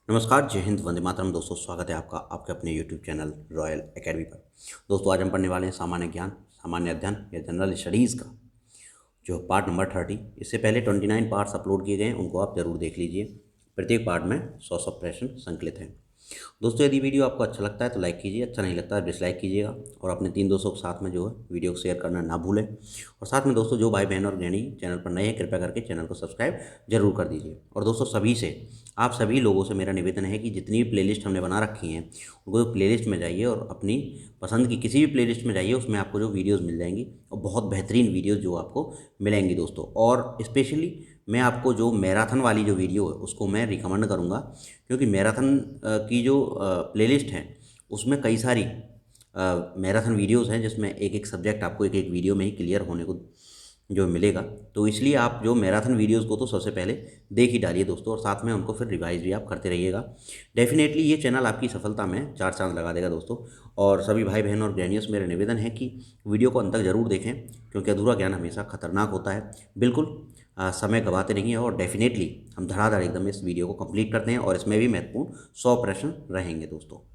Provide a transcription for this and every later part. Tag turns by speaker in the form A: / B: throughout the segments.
A: नमस्कार, जय हिंद, वंदे मातरम। दोस्तों, स्वागत है आपका आपके अपने यूट्यूब चैनल रॉयल एकेडमी पर। दोस्तों, आज हम पढ़ने वाले हैं सामान्य ज्ञान, सामान्य अध्ययन या जनरल स्टडीज़ का जो पार्ट नंबर 30। इससे पहले 29 पार्ट्स अपलोड किए गए हैं, उनको आप ज़रूर देख लीजिए। प्रत्येक पार्ट में 100 प्रश्न संकलित हैं। दोस्तों, यदि वीडियो आपको अच्छा लगता है तो लाइक कीजिए, अच्छा नहीं लगता है डिसलाइक कीजिएगा, और अपने 3 दोस्तों के साथ में जो है वीडियो को शेयर करना ना भूलें। और साथ में दोस्तों, जो भाई बहन और गृहिणी चैनल पर नए हैं, कृपया करके चैनल को सब्सक्राइब जरूर कर दीजिए। और दोस्तों, आप सभी लोगों से मेरा निवेदन है कि जितनी भी प्लेलिस्ट हमने बना रखी हैं, वो प्लेलिस्ट में जाइए और अपनी पसंद की किसी भी प्लेलिस्ट में जाइए, उसमें आपको जो वीडियोज़ मिल जाएंगी और बहुत बेहतरीन वीडियोज़ जो आपको मिलेंगी दोस्तों। और स्पेशली मैं आपको जो मैराथन वाली जो वीडियो है उसको मैं रिकमेंड करूँगा, क्योंकि मैराथन की जो प्लेलिस्ट है उसमें कई सारी मैराथन वीडियोज़ हैं, जिसमें एक एक सब्जेक्ट आपको एक एक वीडियो में ही क्लियर होने को जो मिलेगा। तो इसलिए आप जो मैराथन वीडियोज़ को तो सबसे पहले देख ही डालिए दोस्तों, और साथ में उनको फिर रिवाइज भी आप करते रहिएगा। डेफिनेटली ये चैनल आपकी सफलता में 4 चांद लगा देगा दोस्तों। और सभी भाई बहन और गृहिणियों से मेरा निवेदन है कि वीडियो को अंत तक ज़रूर देखें, क्योंकि अधूरा ज्ञान हमेशा खतरनाक होता है। बिल्कुल समय गंवाते नहीं हैं, और डेफिनेटली हम धड़ाधड़ एकदम इस वीडियो को कंप्लीट करते हैं, और इसमें भी महत्वपूर्ण 100 प्रश्न रहेंगे दोस्तों।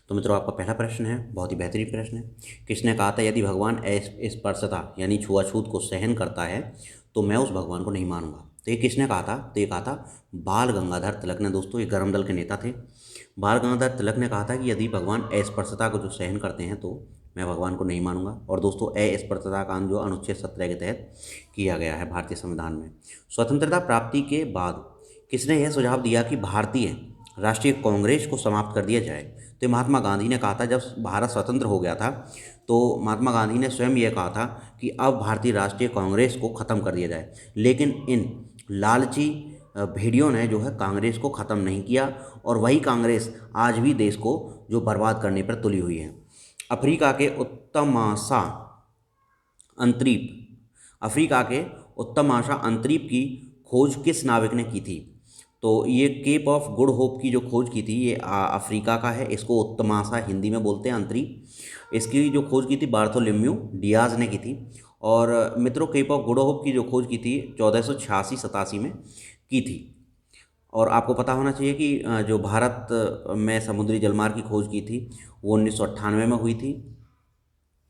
A: तो मित्रों, आपका पहला प्रश्न है, बहुत ही बेहतरीन प्रश्न है। किसने कहा था यदि भगवान स्पर्शता यानी छुआछूत को सहन करता है तो मैं उस भगवान को नहीं मानूंगा। तो ये किसने कहा था? तो ये कहा था बाल गंगाधर तिलक ने दोस्तों। ये गर्म दल के नेता थे। बाल गंगाधर तिलक ने कहा था कि यदि भगवान अस्पृश्यता को जो सहन करते हैं तो मैं भगवान को नहीं मानूंगा। और दोस्तों, अस्पृश्यता कानून जो अनुच्छेद 17 के तहत किया गया है भारतीय संविधान में। स्वतंत्रता प्राप्ति के बाद किसने यह सुझाव दिया कि भारतीय राष्ट्रीय कांग्रेस को समाप्त कर दिया जाए? तो महात्मा गांधी ने कहा था। जब भारत स्वतंत्र हो गया था तो महात्मा गांधी ने स्वयं यह कहा था कि अब भारतीय राष्ट्रीय कांग्रेस को ख़त्म कर दिया जाए। लेकिन इन लालची भेड़ियों ने जो है कांग्रेस को ख़त्म नहीं किया, और वही कांग्रेस आज भी देश को जो बर्बाद करने पर तुली हुई है। अफ्रीका के उत्तमाशा अंतरीप अफ्रीका के उत्तमाशा अंतरीप की खोज किस नाविक ने की थी? तो ये केप ऑफ गुड होप की जो खोज की थी, ये अफ्रीका का है। इसको उत्तमाशा हिंदी में बोलते हैं, अंतरीप। इसकी जो खोज की थी बार्थोलोम्यू डियाज ने की थी। और मित्रों, केप ऑफ गुड होप की जो खोज की थी 1486-87 में की थी। और आपको पता होना चाहिए कि जो भारत में समुद्री जलमार्ग की खोज की थी वो 1998 में हुई थी।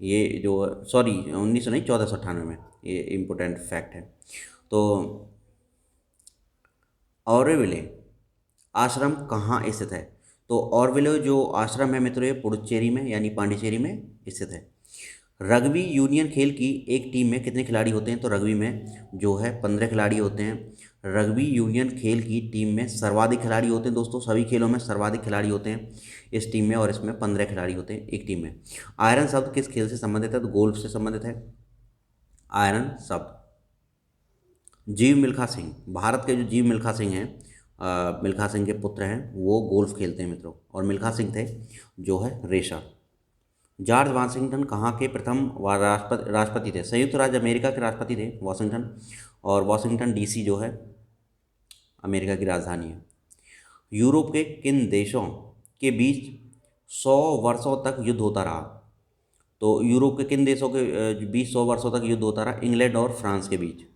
A: ये जो सॉरी 1900 नहीं, 1498 में। ये इम्पोर्टेंट फैक्ट है। तो ऑरोविले आश्रम कहाँ स्थित है? तो ऑरोविले जो आश्रम है मित्रों, ये पुडुचेरी में यानी पांडिचेरी में स्थित है। रग्बी यूनियन खेल की एक टीम में कितने खिलाड़ी होते हैं? तो रग्बी में जो है 15 खिलाड़ी होते हैं। रग्बी यूनियन खेल की टीम में सर्वाधिक खिलाड़ी होते हैं दोस्तों। सभी खेलों में सर्वाधिक खिलाड़ी होते हैं इस टीम में, और इसमें 15 खिलाड़ी होते हैं एक टीम में। आयरन शब्द किस खेल से संबंधित है? तो गोल्फ से संबंधित है आयरन शब्द। जीव मिल्खा सिंह, भारत के जो जीव मिल्खा सिंह हैं, मिल्खा सिंह के पुत्र हैं, वो गोल्फ खेलते हैं मित्रों। और मिल्खा सिंह थे जो है रेशर। जॉर्ज वाशिंगटन कहाँ के प्रथम राष्ट्रपति थे? संयुक्त राज्य अमेरिका के राष्ट्रपति थे वाशिंगटन। और वाशिंगटन डीसी जो है अमेरिका की राजधानी है। यूरोप के किन देशों के बीच 100 वर्षों तक युद्ध होता रहा? तो यूरोप के किन देशों के बीच 100 वर्षों तक युद्ध होता रहा? इंग्लैंड और फ्रांस के बीच।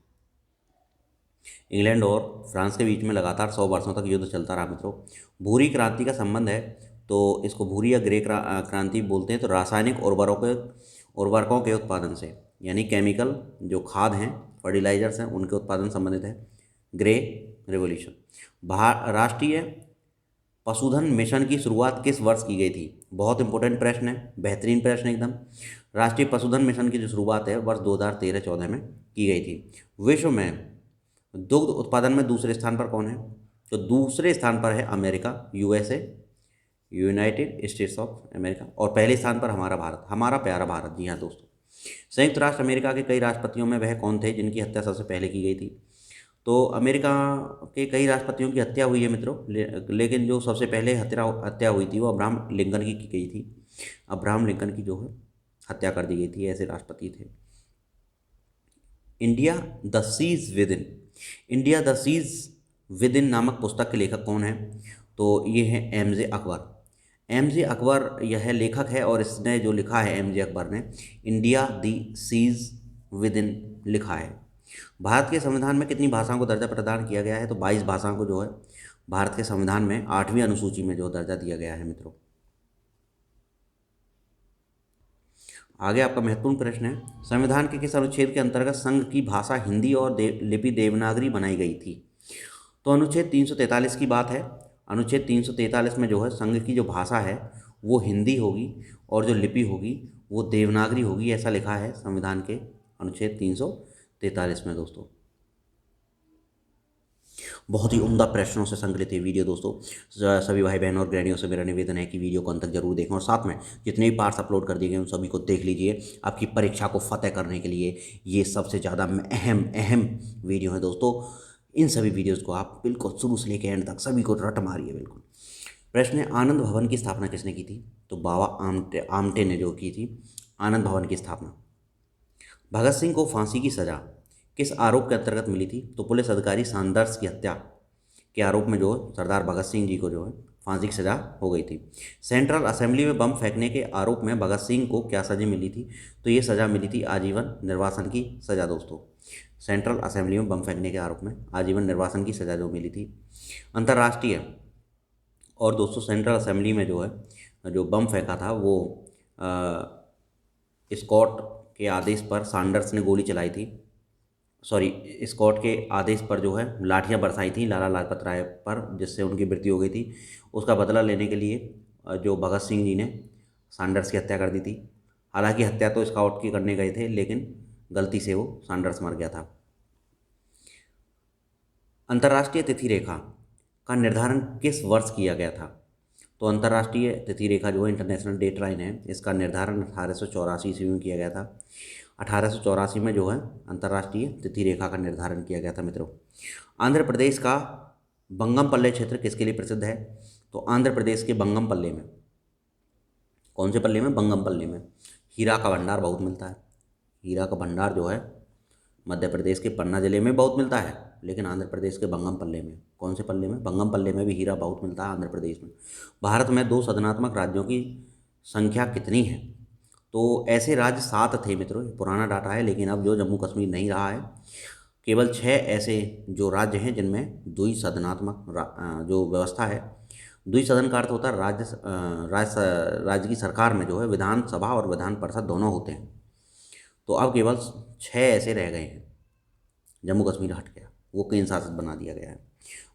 A: इंग्लैंड और फ्रांस के बीच में लगातार 100 वर्षों तक युद्ध चलता रहा मित्रों। भूरी क्रांति का संबंध है, तो इसको भूरी या ग्रे क्रांति बोलते हैं। तो रासायनिक उर्वरकों के उत्पादन से, यानी केमिकल जो खाद हैं, फर्टिलाइजर्स हैं, उनके उत्पादन संबंधित है ग्रे रेवोल्यूशन। राष्ट्रीय पशुधन मिशन की शुरुआत किस वर्ष की गई थी? बहुत इंपॉर्टेंट प्रश्न है, बेहतरीन प्रश्न एकदम। राष्ट्रीय पशुधन मिशन की जो शुरुआत है वर्ष 2013-14 में की गई थी। विश्व में दुग्ध उत्पादन में दूसरे स्थान पर कौन है? तो दूसरे स्थान पर है America, USA, United states of America. और पहले स्थान पर हमारा भारत, हमारा प्यारा भारत। जी हाँ दोस्तों। संयुक्त राष्ट्र अमेरिका के कई राष्ट्रपतियों में वह कौन थे जिनकी हत्या सबसे पहले की गई थी? तो अमेरिका के कई राष्ट्रपतियों की हत्या हुई है मित्रों, लेकिन जो सबसे पहले हत्या हुई थी वो अब्राहम लिंकन की गई थी। अब्राहम लिंकन की जो है हत्या कर दी गई थी, ऐसे राष्ट्रपति थे। India the siege within India the siege within नामक पुस्तक के लेखक कौन है? तो ये है M J Akbar. M J Akbar यह लेखक है, और इसने जो लिखा है एम जे अकबर ने India the siege within लिखा है। भारत के संविधान में कितनी भाषाओं को दर्जा प्रदान किया गया है? तो 22 भाषाओं को जो है भारत के संविधान में 8वीं अनुसूची में जो दर्जा दिया गया है मित्रों। आगे आपका महत्वपूर्ण प्रश्न है, संविधान के किस अनुच्छेद के अंतर्गत संघ की भाषा हिंदी और लिपि देवनागरी बनाई गई थी? तो अनुच्छेद 343 की बात है। अनुच्छेद 343 में जो है संघ की जो भाषा है वो हिंदी होगी और जो लिपि होगी वो देवनागरी होगी, ऐसा लिखा है संविधान के अनुच्छेद 343 में दोस्तों। बहुत ही उम्दा प्रश्नों से संकलित ये वीडियो दोस्तों। सभी भाई बहनों और गृहिणियों से मेरा निवेदन है कि वीडियो को अंत तक जरूर देखें और साथ में जितने भी पार्ट्स अपलोड कर दिए गए उन सभी को देख लीजिए। आपकी परीक्षा को फतेह करने के लिए ये सबसे ज़्यादा अहम वीडियो है दोस्तों। इन सभी वीडियोज़ को आप बिल्कुल शुरू से लेकर एंड तक सभी को रट मारिए बिल्कुल। प्रश्न है, आनंद भवन की स्थापना किसने की थी? तो बाबा आमटे ने जो की थी आनंद भवन की स्थापना। भगत सिंह को फांसी की सजा किस आरोप के अंतर्गत मिली थी? तो पुलिस अधिकारी सैंडर्स की हत्या के आरोप में जो सरदार भगत सिंह जी को जो है फांसी की सजा हो गई थी। सेंट्रल असेंबली में बम फेंकने के आरोप में भगत सिंह को क्या सजा मिली थी? तो ये सज़ा मिली थी आजीवन निर्वासन की सज़ा दोस्तों। सेंट्रल असेंबली में बम फेंकने के आरोप में आजीवन निर्वासन की सज़ा जो मिली थी। अंतर्राष्ट्रीय और दोस्तों सेंट्रल असेंबली में जो है जो बम फेंका था वो स्कॉट के आदेश पर सैंडर्स ने गोली चलाई थी, स्कॉट के आदेश पर जो है लाठियां बरसाई थी लाला लाजपत राय पर, जिससे उनकी मृत्यु हो गई थी। उसका बदला लेने के लिए जो भगत सिंह जी ने सैंडर्स की हत्या कर दी थी। हालांकि हत्या तो स्कॉट की करने गए थे लेकिन गलती से वो सैंडर्स मर गया था। अंतर्राष्ट्रीय तिथि रेखा का निर्धारण किस वर्ष किया गया था? तो अंतर्राष्ट्रीय तिथि रेखा जो है इंटरनेशनल डेट लाइन है, इसका निर्धारण 1884 ईस्वी में किया गया था। 1884 में जो है अंतर्राष्ट्रीय तिथि रेखा का निर्धारण किया गया था मित्रों। आंध्र प्रदेश का बंगमपल्ले क्षेत्र किसके लिए प्रसिद्ध है? तो आंध्र प्रदेश के बंगमपल्ले में, कौन से पल्ले में? बंगमपल्ले में हीरा का भंडार बहुत मिलता है। हीरा का भंडार जो है मध्य प्रदेश के पन्ना जिले में बहुत मिलता है, लेकिन आंध्र प्रदेश के बंगमपल्ले में, कौन से पल्ले में? बंगमपल्ले में भी हीरा बहुत मिलता है आंध्र प्रदेश में। भारत में 2 सदनात्मक राज्यों की संख्या कितनी है? तो ऐसे राज्य 7 थे मित्रों, ये पुराना डाटा है, लेकिन अब जो जम्मू कश्मीर नहीं रहा है। केवल 6 ऐसे जो राज्य हैं जिनमें द्विसदनात्मक जो व्यवस्था है। द्विसदन का अर्थ होता है राज्य की सरकार में जो है विधानसभा और विधान परिषद दोनों होते हैं। तो अब केवल 6 ऐसे रह गए हैं, जम्मू कश्मीर हट गया, वो केंद्र शासित बना दिया गया है।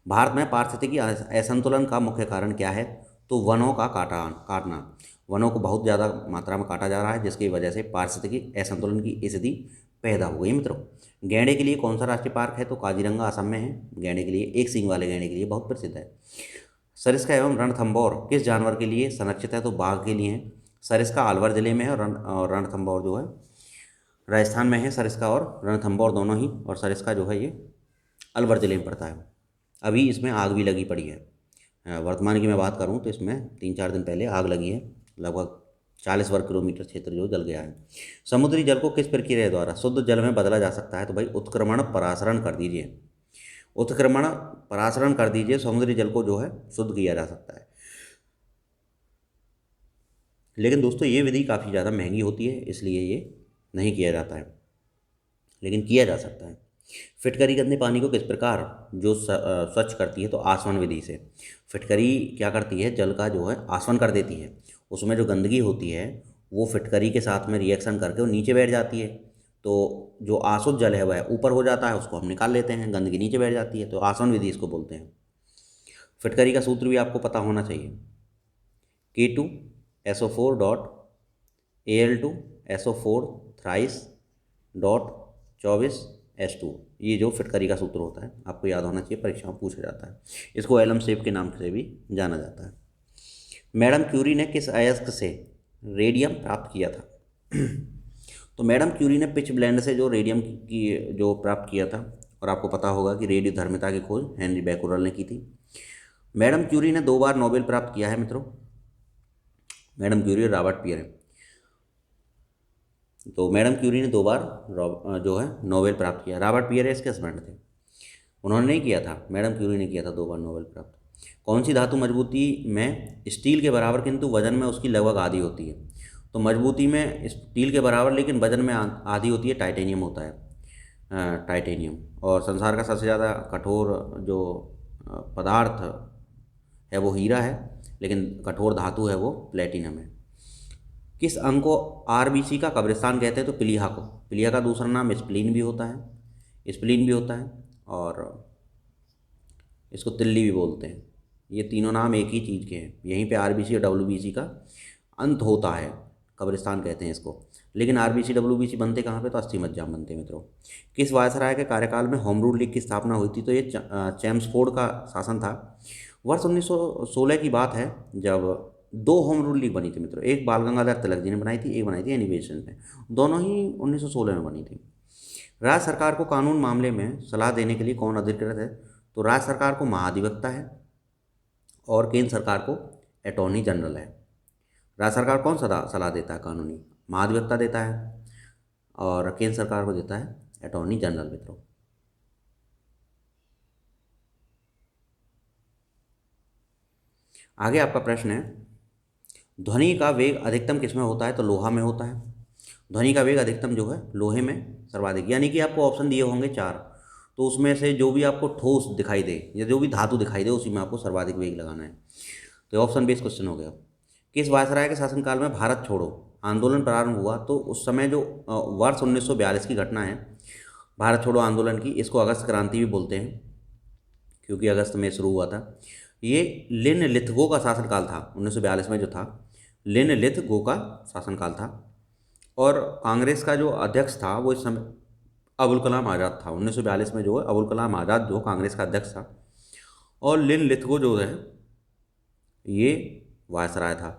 A: भारत में पारिस्थितिकी असंतुलन का मुख्य कारण क्या है? तो वनों का काटना। वनों को बहुत ज़्यादा मात्रा में काटा जा रहा है, जिसकी वजह से पारिस्थितिकी असंतुलन की स्थिति पैदा हो गई मित्रों। गैंडे के लिए कौन सा राष्ट्रीय पार्क है? तो काजीरंगा असम में है। गैंडे के लिए, एक सींग वाले गैंडे के लिए बहुत प्रसिद्ध है। सरिस्का एवं रणथंभौर किस जानवर के लिए संरक्षित है? तो बाघ के लिए है। सरिस्का अलवर जिले में है और रणथंभौर जो है राजस्थान में है। सरिस्का और रणथंभौर दोनों ही, और सरिस्का जो है ये अलवर जिले में पड़ता है। अभी इसमें आग भी लगी पड़ी है। वर्तमान की मैं बात करूं तो इसमें 3-4 दिन पहले आग लगी है। लगभग 40 वर्ग किलोमीटर क्षेत्र जो जल गया है। समुद्री जल को किस प्रक्रिया द्वारा शुद्ध जल में बदला जा सकता है? तो भाई उत्क्रमण परासरण कर दीजिए। उत्क्रमण परासरण कर दीजिए, समुद्री जल को जो है शुद्ध किया जा सकता है। लेकिन दोस्तों ये विधि काफ़ी ज़्यादा महंगी होती है, इसलिए ये नहीं किया जाता है, लेकिन किया जा सकता है। फिटकरी गंदे पानी को किस प्रकार जो स्वच्छ करती है? तो आसवन विधि से। फिटकरी क्या करती है? जल का जो है आसवन कर देती है। उसमें जो गंदगी होती है वो फिटकरी के साथ में रिएक्शन करके वो नीचे बैठ जाती है। तो जो आसुत जल है वह ऊपर हो जाता है, उसको हम निकाल लेते हैं, गंदगी नीचे बैठ जाती है। तो आसवन विधि इसको बोलते हैं। फिटकरी का सूत्र भी आपको पता होना चाहिए, K2SO4 dot Al2 SO4 thrice dot 24H2। ये जो फिटकरी का सूत्र होता है आपको याद होना चाहिए, परीक्षा में पूछा जाता है। इसको एलम शेप के नाम से भी जाना जाता है। मैडम क्यूरी ने किस अयस्क से रेडियम प्राप्त किया था? तो मैडम क्यूरी ने पिच ब्लेंड से जो रेडियम की जो प्राप्त किया था, और आपको पता होगा कि रेडियो धर्मिता की खोज हेनरी बैकुलर ने की थी। मैडम क्यूरी ने 2 बार नोबेल प्राप्त किया है मित्रों। मैडम क्यूरी और रॉबर्ट पियरे। तो मैडम क्यूरी ने 2 बार जो है नोबेल प्राप्त किया। रॉबर्ट पियरे इसके हस्बैंड थे, उन्होंने नहीं किया था, मैडम क्यूरी ने किया था 2 बार नोबेल प्राप्त। कौन सी धातु मजबूती में स्टील के बराबर किंतु वजन में उसकी लगभग आधी होती है? तो मजबूती में स्टील के बराबर लेकिन वजन में आधी होती है, टाइटेनियम होता है, टाइटेनियम। और संसार का सबसे ज़्यादा कठोर जो पदार्थ है वो हीरा है, लेकिन कठोर धातु है वो प्लेटिनम है। किस अंग को आरबीसी का कब्रिस्तान कहते हैं? तो प्लीहा को। प्लीहा का दूसरा नाम स्प्लीन भी होता है, स्प्लीन भी होता है, और इसको तिल्ली भी बोलते हैं। ये तीनों नाम एक ही चीज़ के हैं। यहीं पे आरबीसी और डब्ल्यूबीसी का अंत होता है, कब्रिस्तान कहते हैं इसको। लेकिन आरबीसी डब्ल्यूबीसी बनते कहाँ पे? तो अस्थि मज्जा बनते हैं मित्रों। किस वायसराय के कार्यकाल में होम रूल लीग की स्थापना हुई थी? तो ये चैम्सफोर्ड का शासन था। वर्ष 1916 की बात है, जब दो होम रूल लीग बनी थी मित्रों। एक बाल गंगाधर तिलक जी ने बनाई थी, एक बनाई थी एनी बेसेंट ने। दोनों ही 1916 में बनी थी। राज्य सरकार को कानून मामले में सलाह देने के लिए कौन अधिकृत है? तो राज्य सरकार को महाधिवक्ता है, और केंद्र सरकार को अटॉर्नी जनरल है। राज्य सरकार कौन सा सलाह देता है कानूनी? महाधिवक्ता देता है, और केंद्र सरकार को देता है अटॉर्नी जनरल मित्रों। आगे आपका प्रश्न है, ध्वनि का वेग अधिकतम किसमें होता है? तो लोहा में होता है। ध्वनि का वेग अधिकतम जो है लोहे में सर्वाधिक, यानी कि आपको ऑप्शन दिए होंगे 4, तो उसमें से जो भी आपको ठोस दिखाई दे या जो भी धातु दिखाई दे उसी में आपको सर्वाधिक वेग लगाना है। तो ऑप्शन बेस्ड क्वेश्चन हो गया। किस वायसराय के शासनकाल में भारत छोड़ो आंदोलन प्रारंभ हुआ? तो उस समय जो वर्ष 1942 की घटना है भारत छोड़ो आंदोलन की, इसको अगस्त क्रांति भी बोलते हैं, क्योंकि अगस्त में शुरू हुआ था। ये लिन लिथगो का शासनकाल था। 1942 में जो था लिन लिथगो का शासनकाल था, और कांग्रेस का जो अध्यक्ष था वो इस समय अबुल कलाम आज़ाद था। 1942 में जो है अबुल कलाम आज़ाद जो कांग्रेस का अध्यक्ष था, और लिन लिथगो जो है ये वायसराय था।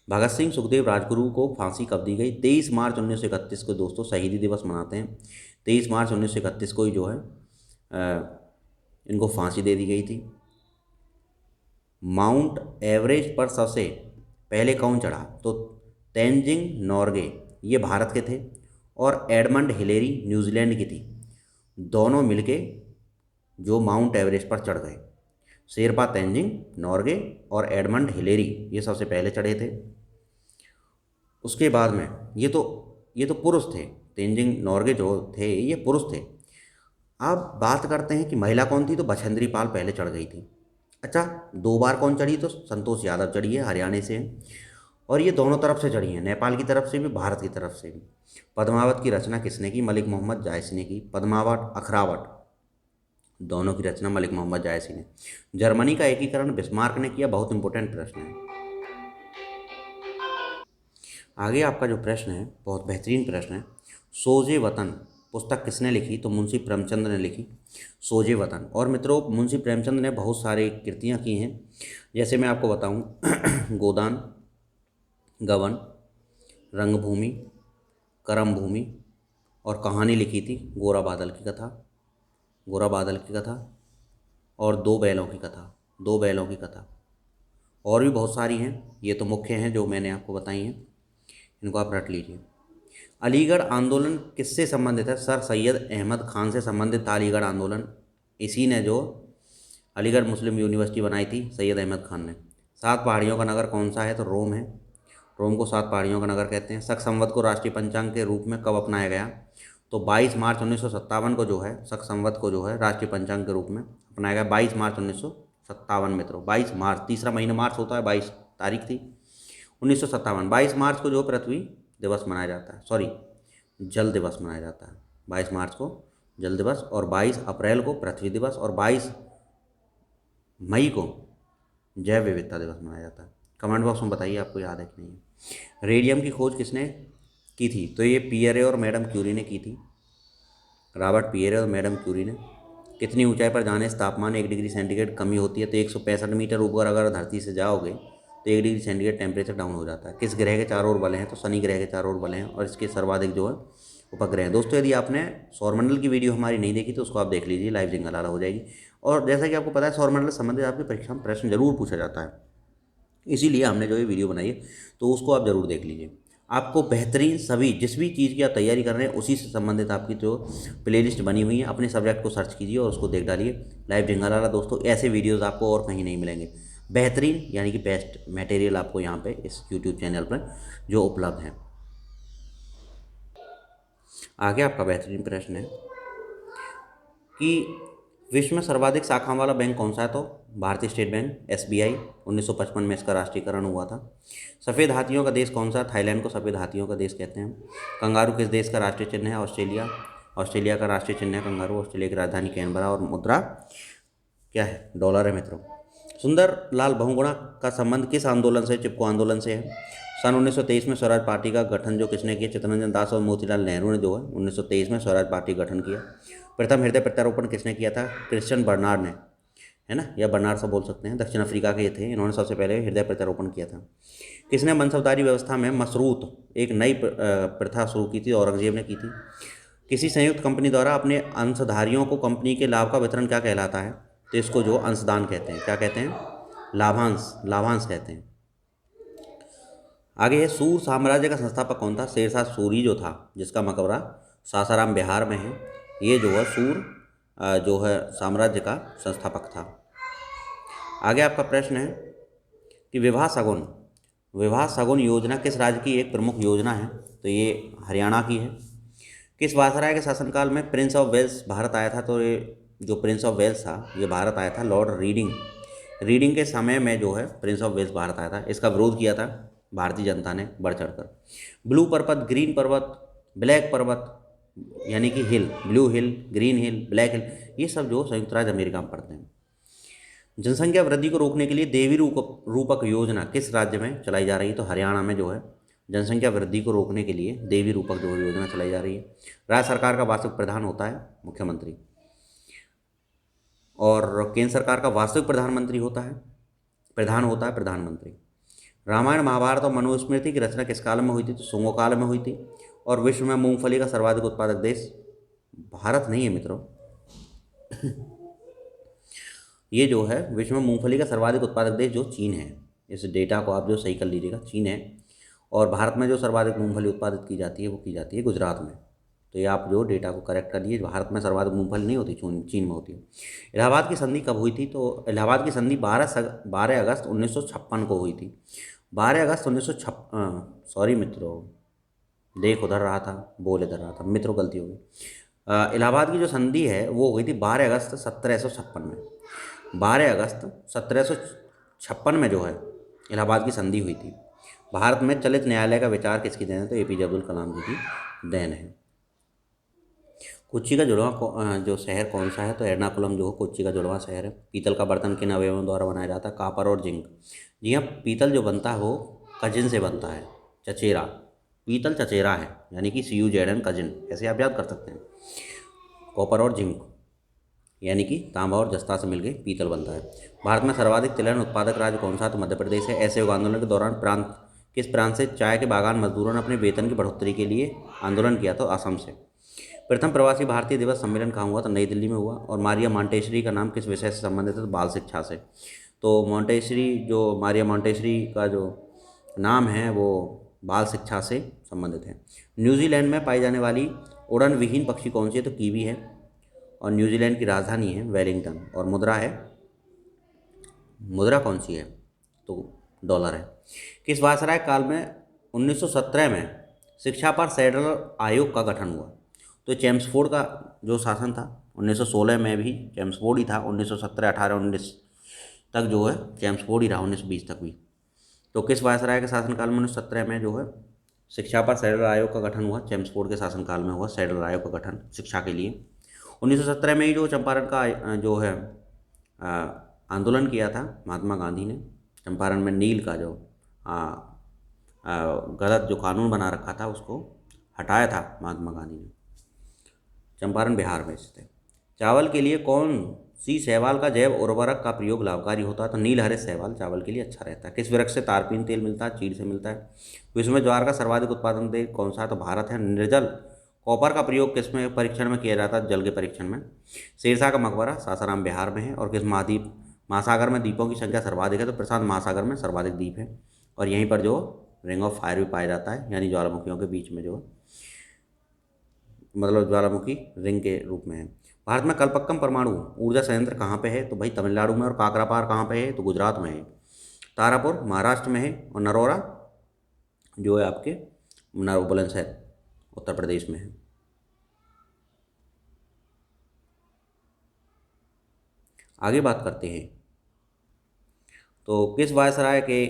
A: भगत सिंह सुखदेव राजगुरु को फांसी कब दी गई? 23 मार्च 1931 को दोस्तों शहीदी दिवस मनाते हैं। 23 मार्च 1931 को ही जो है इनको फांसी दे दी गई थी। माउंट एवरेस्ट पर सबसे पहले कौन चढ़ा? तो तेंजिंग नॉर्गे ये भारत के थे, और एडमंड हिलेरी न्यूजीलैंड की थी। दोनों मिलके जो माउंट एवरेस्ट पर चढ़ गए, शेरपा तेंजिंग नॉर्गे और एडमंड हिलेरी ये सबसे पहले चढ़े थे। उसके बाद में ये तो पुरुष थे, तेंजिंग नॉर्गे जो थे ये पुरुष थे। अब बात करते हैं कि महिला कौन थी? तो बछेंद्री पाल पहले चढ़ गई थी। अच्छा, 2 बार कौन चढ़ी? तो संतोष यादव चढ़ी है, हरियाणा से हैं, और ये दोनों तरफ से चढ़ी हैं, नेपाल की तरफ से भी भारत की तरफ से भी। पद्मावत की रचना किसने की? मलिक मोहम्मद जायसी ने की। पद्मावत अखरावत दोनों की रचना मलिक मोहम्मद जायसी ने। जर्मनी का एकीकरण बिस्मार्क ने किया। बहुत इंपॉर्टेंट प्रश्न है। आगे आपका जो प्रश्न है बहुत बेहतरीन प्रश्न है। सोजे वतन पुस्तक किसने लिखी? तो मुंशी प्रेमचंद ने लिखी सोजे वतन। और मित्रों मुंशी प्रेमचंद ने बहुत सारी कृतियाँ की हैं, जैसे मैं आपको बताऊं गोदान, गबन, रंगभूमि, करम भूमि, और कहानी लिखी थी गोरा बादल की कथा, गोरा बादल की कथा, और दो बैलों की कथा, दो बैलों की कथा। और भी बहुत सारी हैं, ये तो मुख्य हैं जो मैंने आपको बताई हैं, इनको आप रट लीजिए। अलीगढ़ आंदोलन किससे संबंधित है? सर सैयद अहमद खान से संबंधित था अलीगढ़ आंदोलन। इसी ने जो अलीगढ़ मुस्लिम यूनिवर्सिटी बनाई थी सैयद अहमद खान ने। 7 पहाड़ियों का नगर कौन सा है? तो रोम है। रोम को 7 पहाड़ियों का नगर कहते हैं। शक संवत को राष्ट्रीय पंचांग के रूप में कब अपनाया गया? तो 22 मार्च 1957 को जो है शक संवत को जो है राष्ट्रीय पंचांग के रूप में अपनाया गया। 22 मार्च 1957 मित्रों, 22 मार्च, तीसरा महीना मार्च होता है, 22 तारीख थी 1957। 22 मार्च को जो पृथ्वी दिवस मनाया जाता है, सॉरी जल दिवस मनाया जाता है। 22 मार्च को जल दिवस, और 22 अप्रैल को पृथ्वी दिवस, और 22 मई को जैव विविधता दिवस मनाया जाता है। कमेंट बॉक्स में बताइए आपको याद है कि नहीं है। रेडियम की खोज किसने की थी? तो ये पियरे और मैडम क्यूरी ने की थी, रॉबर्ट पियरे और मैडम क्यूरी ने। कितनी ऊंचाई पर जाने से तापमान 1 डिग्री सेंटीग्रेड कमी होती है? तो 165 मीटर ऊपर अगर धरती से जाओगे तो 1 डिग्री सेंटीग्रेड टेम्परेचर डाउन हो जाता है। किस ग्रह के चारों ओर बले हैं? तो शनि ग्रह के चारों ओर बले हैं, और इसके सर्वाधिक जो है उपग्रह हैं। दोस्तों यदि आपने सौरमंडल की वीडियो हमारी नहीं देखी तो उसको आप देख लीजिए, लाइव जिंगलाला हो जाएगी। और जैसा कि आपको पता है सौरमंडल से संबंधित आपकी परीक्षा में प्रश्न जरूर पूछा जाता है, इसीलिए हमने जो ये वीडियो बनाई है, तो उसको आप ज़रूर देख लीजिए। आपको बेहतरीन सभी जिस भी चीज़ की आप तैयारी कर रहे हैं उसी से संबंधित आपकी जो प्लेलिस्ट बनी हुई है, अपने सब्जेक्ट को सर्च कीजिए और उसको देख डालिए। लाइव जिंगलाला दोस्तों, ऐसे वीडियोस आपको और कहीं नहीं मिलेंगे। बेहतरीन यानी कि बेस्ट मटेरियल आपको यहाँ पे इस यूट्यूब चैनल पर जो उपलब्ध है। आगे आपका बेहतरीन प्रश्न है कि विश्व में सर्वाधिक शाखाओं वाला बैंक कौन सा है? तो भारतीय स्टेट बैंक, SBI। 1955 में इसका राष्ट्रीयकरण हुआ था। सफ़ेद हाथियों का देश कौन सा? थाईलैंड को सफ़ेद हाथियों का देश कहते हैं। कंगारू किस देश का राष्ट्रीय चिन्ह है? ऑस्ट्रेलिया। ऑस्ट्रेलिया का राष्ट्रीय चिन्ह है कंगारू। ऑस्ट्रेलिया की राजधानी कैनबरा और मुद्रा क्या है? डॉलर है मित्रों। सुंदर लाल बहुगुणा का संबंध किस आंदोलन से? चिपको आंदोलन से है। सन 1923 में स्वराज पार्टी का गठन जो किसने किया? चित्तरंजन दास और मोतीलाल नेहरू ने जो है 1923 में स्वराज पार्टी का गठन किया। प्रथम हृदय प्रत्यारोपण किसने किया था? क्रिश्चियन बर्नार्ड ने, है ना, या बर्नार्ड से बोल सकते हैं। दक्षिण अफ्रीका के ये थे, इन्होंने सबसे पहले हृदय प्रत्यारोपण किया था। किसने मनसबदारी व्यवस्था में मशरूत एक नई प्रथा शुरू की थी? औरंगजेब ने की थी। किसी संयुक्त कंपनी द्वारा अपने अंशधारियों को कंपनी के लाभ का वितरण क्या कहलाता है? तो इसको जो अंशदान कहते हैं। क्या कहते हैं? लाभांश, लाभांश कहते हैं। आगे है, सूर साम्राज्य का संस्थापक कौन था? शेरशाह सूरी जो था, जिसका मकबरा सासाराम बिहार में है, ये जो है सूर जो है साम्राज्य का संस्थापक था। आगे आपका प्रश्न है कि विवाह सगुन योजना किस राज्य की एक प्रमुख योजना है? तो ये हरियाणा की है। किस वायसराय के शासनकाल में प्रिंस ऑफ वेल्स भारत आया था? तो ये जो प्रिंस ऑफ वेल्स था ये भारत आया था लॉर्ड रीडिंग के समय में जो है प्रिंस ऑफ वेल्स भारत आया था। इसका विरोध किया था भारतीय जनता ने बढ़ चढ़कर। ब्लू पर्वत, ग्रीन पर्वत, ब्लैक पर्वत यानी कि हिल, ब्लू हिल, ग्रीन हिल, ब्लैक हिल, ये सब जो संयुक्त राज्य अमेरिका में पड़ते हैं। जनसंख्या वृद्धि को रोकने के लिए देवी रूपक योजना किस राज्य में चलाई जा रही है? तो हरियाणा में जो है जनसंख्या वृद्धि को रोकने के लिए देवी रूपक जो योजना चलाई जा रही है। राज्य सरकार का वास्तविक प्रधान होता है मुख्यमंत्री, और केंद्र सरकार का वास्तविक प्रधान होता है प्रधानमंत्री। रामायण, महाभारत और मनुस्मृति की रचना किस काल में हुई थी? तो शुंगो काल में हुई थी। और विश्व में मूंगफली का सर्वाधिक उत्पादक देश भारत नहीं है मित्रों। ये जो है विश्व में मूंगफली का सर्वाधिक उत्पादक देश जो चीन है। इस डेटा को आप जो सही कर लीजिएगा, चीन है। और भारत में जो सर्वाधिक मूंगफली उत्पादित की जाती है वो की जाती है गुजरात में। तो ये आप जो डेटा को करेक्ट कर लीजिए, भारत में सर्वाधिक मूंगफली नहीं होती, चीन में होती है। इलाहाबाद की संधि कब हुई थी? तो इलाहाबाद की संधि 12 अगस्त 1956 को हुई थी। 12 अगस्त 1956, सॉरी मित्रों, देख उधर रहा था, बोल इधर रहा था मित्रों, गलती हो गई। इलाहाबाद की जो संधि है वो हुई थी 12 अगस्त 1756 में। 12 अगस्त 1756 में जो है इलाहाबाद की संधि हुई थी। भारत में चलित न्यायालय का विचार किसकी देन है? तो APJ अब्दुल कलाम जी की देन है। कोच्चि का जुड़वां जो शहर कौन सा है? तो एर्नाकुलम जो है कोच्चि का जुड़वां शहर है। पीतल का बर्तन किन अवयवों द्वारा बनाया जाता है? कापर और जिंक। जी हाँ, पीतल जो बनता है वो कजिन से बनता है, चचेरा। पीतल चचेरा है, यानी कि CUZN कजिन, ऐसे आप याद कर सकते हैं। कॉपर और जिंक यानी कि तांबा और जस्ता से मिलकर पीतल बनता है। भारत में सर्वाधिक तिलहन उत्पादक राज्य कौन सा? तो मध्य प्रदेश है। ऐसे युग आंदोलन के दौरान किस प्रांत से चाय के बागान मजदूरों ने अपने वेतन की बढ़ोतरी के लिए आंदोलन किया? तो असम से। प्रथम प्रवासी भारतीय दिवस सम्मेलन कहाँ हुआ? तो नई दिल्ली में हुआ। और मारिया मॉन्टेसरी का नाम किस विषय से संबंधित है? तो बाल शिक्षा से। तो मारिया मॉन्टेसरी का जो नाम है वो बाल शिक्षा से संबंधित है। न्यूजीलैंड में पाई जाने वाली उड़न विहीन पक्षी कौन सी है? तो कीवी है। और न्यूजीलैंड की राजधानी है वेलिंगटन। और मुद्रा कौन सी है? तो डॉलर है। किस वायसराय काल में 1917 में शिक्षा पर सैडलर आयोग का गठन हुआ? तो चेम्सफोर्ड का जो शासन था 1916 में भी चेम्सफोर्ड ही था। 1917, 18, 19 तक जो है चेम्सफोर्ड ही रहा, 1920 तक भी। तो किस वायसराय के शासनकाल में 1917 में जो है शिक्षा पर सैडलर आयोग का गठन हुआ? चेम्सफोर्ड के शासनकाल में हुआ सैडलर आयोग का गठन शिक्षा के लिए। 1917 में ही जो चंपारण का जो है आंदोलन किया था महात्मा गांधी ने। चंपारण में नील का जो गलत जो कानून बना रखा था उसको हटाया था महात्मा गांधी ने। चंपारण बिहार में स्थित है। चावल के लिए कौन सी शैवाल का जैव उर्वरक का प्रयोग लाभकारी होता है? तो नील हरित शैवाल चावल के लिए अच्छा रहता है। किस वृक्ष से तारपीन तेल मिलता है? चीड़ से मिलता है। विश्व में ज्वार का सर्वाधिक उत्पादन देश कौन सा है? तो भारत है। निर्जल कॉपर का प्रयोग किस में परीक्षण में किया जाता है? जल के परीक्षण में। शेरशाह का मकबरा सासाराम बिहार में है। और किस महासागर में द्वीपों की संख्या सर्वाधिक है? तो प्रशांत महासागर में सर्वाधिक द्वीप है। और यहीं पर जो रिंग ऑफ फायर भी पाया जाता है, यानी ज्वालामुखियों के बीच में जो मतलब ज्वालामुखी रिंग के रूप में है। भारत में कलपक्कम परमाणु ऊर्जा संयंत्र कहाँ पे है? तो भाई तमिलनाडु में। और काकरापार कहाँ पे है? तो गुजरात में है। तारापुर महाराष्ट्र में है। और नरोरा जो है आपके बुलंदशहर उत्तर प्रदेश में है। आगे बात करते हैं तो किस वायसराय के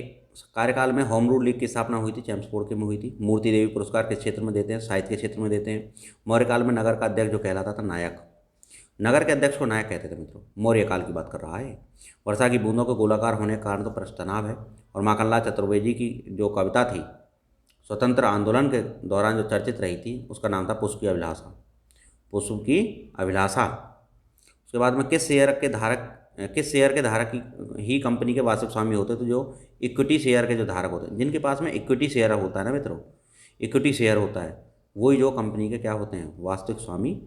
A: कार्यकाल में होम रूल लीग की स्थापना हुई थी? चैम्सफोर्ड के में हुई थी। मूर्ति देवी पुरस्कार किस क्षेत्र में देते हैं? साहित्य के क्षेत्र में देते हैं। मौर्य काल में नगर का अध्यक्ष जो कहलाता था नायक, नगर के अध्यक्ष को नायक कहते थे मित्रों। मौर्य काल की बात कर रहा है। वर्षा की बूंदों के गोलाकार होने के कारण तो पृष्ठ तनाव है। और माखनलाल चतुर्वेदी की जो कविता थी स्वतंत्र आंदोलन के दौरान जो चर्चित रही थी उसका नाम था पुष्प की अभिलाषा। पुष्प की अभिलाषा। उसके बाद में किस शेयर के धारक ही कंपनी के वास्तविक स्वामी होते? तो जो इक्विटी शेयर के जो धारक होते हैं, जिनके पास में इक्विटी शेयर होता है ना मित्रों, इक्विटी शेयर होता है, वही जो कंपनी के क्या होते हैं? वास्तविक स्वामी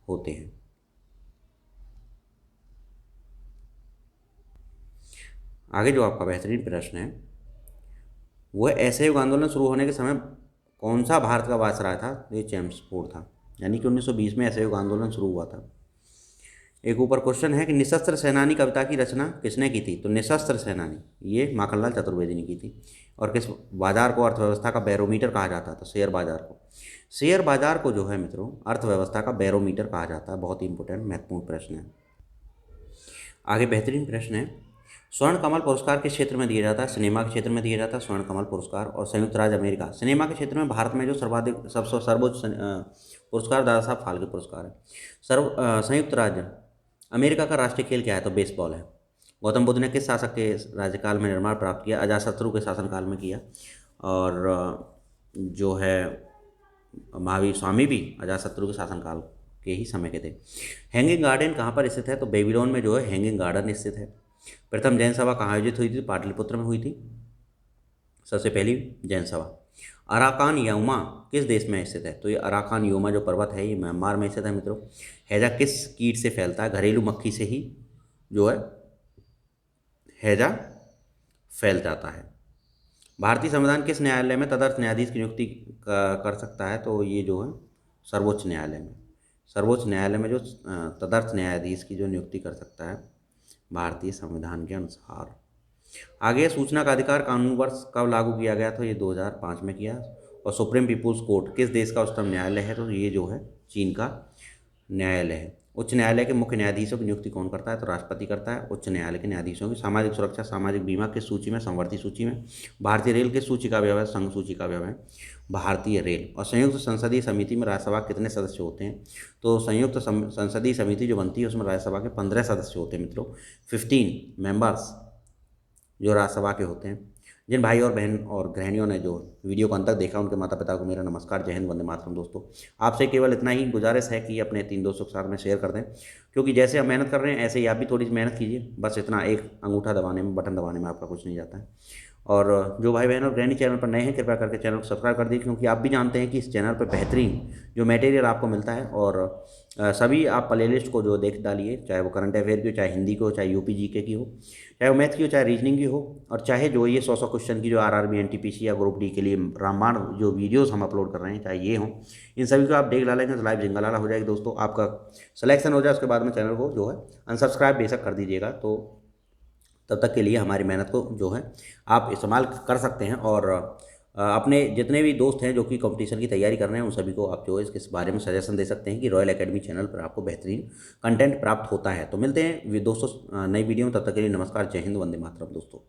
A: होते हैं। आगे जो आपका बेहतरीन प्रश्न है वो असहयोग आंदोलन शुरू होने के समय कौन सा भारत का वायसराय था? ये चैम्सफोर्ड था, यानी कि 1920 में असहयोग आंदोलन शुरू हुआ था। एक ऊपर क्वेश्चन है कि निशस्त्र सेनानी कविता की रचना किसने की थी? तो निशस्त्र सेनानी ये माखनलाल चतुर्वेदी ने की थी। और किस बाजार को अर्थव्यवस्था का बैरोमीटर कहा जाता था? शेयर बाजार को। शेयर बाजार को जो है मित्रों अर्थव्यवस्था का बैरोमीटर कहा जाता है। बहुत ही इंपॉर्टेंट महत्वपूर्ण प्रश्न है। आगे बेहतरीन प्रश्न है, स्वर्ण कमल पुरस्कार किस क्षेत्र में दिया जाता है? सिनेमा के क्षेत्र में दिया जाता है स्वर्ण कमल पुरस्कार। और संयुक्त राज्य अमेरिका सिनेमा के क्षेत्र में भारत में जो सर्वोच्च पुरस्कार दादा साहब फाल्के पुरस्कार है। संयुक्त राज्य अमेरिका का राष्ट्रीय खेल क्या है? तो बेसबॉल है। गौतम बुद्ध ने किस शासक के राज्यकाल में निर्माण प्राप्त किया? अजातशत्रु के शासनकाल में किया। और जो है महावीर स्वामी भी अजातशत्रु के शासनकाल के ही समय के थे। हैंगिंग गार्डन कहाँ पर स्थित है? तो बेबीलोन में जो है हैंगिंग गार्डन स्थित है। प्रथम जैन सभा कहाँ आयोजित हुई थी? पाटलिपुत्र में हुई थी सबसे पहली जैन सभा। अराकान यौमा किस देश में स्थित है? तो ये अराकान योमा जो पर्वत है ये म्यांमार में स्थित है मित्रों। हैजा किस कीट से फैलता है? घरेलू मक्खी से ही जो है हैजा फैल जाता है। भारतीय संविधान किस न्यायालय में तदर्थ न्यायाधीश की नियुक्ति कर सकता है? तो ये जो है सर्वोच्च न्यायालय में। सर्वोच्च न्यायालय में जो तदर्थ न्यायाधीश की जो नियुक्ति कर सकता है भारतीय संविधान के अनुसार। आगे सूचना का अधिकार कानून वर्ष कब लागू किया गया? तो ये 2005 में किया। और सुप्रीम पीपुल्स कोर्ट किस देश का उच्चतम न्यायालय है? तो ये जो है चीन का न्यायालय है। उच्च न्यायालय के मुख्य न्यायाधीशों की नियुक्ति कौन करता है? तो राष्ट्रपति करता है उच्च न्यायालय के न्यायाधीशों की। सामाजिक सुरक्षा सामाजिक बीमा किस सूची में? संवर्ती सूची में। भारतीय रेल किस सूची का अवयव है? संघ सूची का अवयव है भारतीय रेल। और संयुक्त संसदीय समिति में राज्यसभा कितने सदस्य होते हैं? तो संयुक्त संसदीय समिति जो बनती है उसमें राज्यसभा के 15 सदस्य होते हैं मित्रों। 15 मेंबर्स जो राज्यसभा के होते हैं। जिन भाई और बहन और गृहिणियों ने जो वीडियो को अंत तक देखा उनके माता पिता को मेरा नमस्कार, जय हिंद, वंदे मातरम। दोस्तों आपसे केवल इतना ही गुजारिश है कि अपने 3 दोस्तों के साथ में शेयर कर दें, क्योंकि जैसे हम मेहनत कर रहे हैं ऐसे ही आप भी थोड़ी सी मेहनत कीजिए। बस इतना, एक अंगूठा दबाने में, बटन दबाने में आपका कुछ नहीं जाता है। और जो भाई बहन और गृहिणी चैनल पर नए हैं कृपया करके चैनल को सब्सक्राइब कर दीजिए, क्योंकि आप भी जानते हैं कि इस चैनल पर बेहतरीन जो मटेरियल आपको मिलता है। और सभी आप प्ले लिस्ट को जो देख डालिए, चाहे वो करंट अफेयर की हो, चाहे हिंदी की हो, चाहे यूपी जीके की हो, चाहे वो मैथ की हो, चाहे रीजनिंग की हो, और चाहे जो ये 100 क्वेश्चन की जो आरआरबी एनटीपीसी या ग्रुप डी के लिए रामबाण जो वीडियोस हम अपलोड कर रहे हैं, चाहे ये हों, इन सभी को आप देख डालेंगे तो लाइव जिंगलाला हो जाएगी दोस्तों। आपका सिलेक्शन हो जाए उसके बाद में चैनल को जो है अनसब्सक्राइब बेशक कर दीजिएगा। तो तब तक के लिए हमारी मेहनत को जो है आप इस्तेमाल कर सकते हैं। और अपने जितने भी दोस्त हैं जो कि कंपटीशन की तैयारी कर रहे हैं उन सभी को आप जो है इसके बारे में सजेशन दे सकते हैं कि रॉयल एकेडमी चैनल पर आपको बेहतरीन कंटेंट प्राप्त होता है। तो मिलते हैं दोस्तों नई वीडियो में, तब तक के लिए नमस्कार, जय हिंद, वंदे मातरम दोस्तों।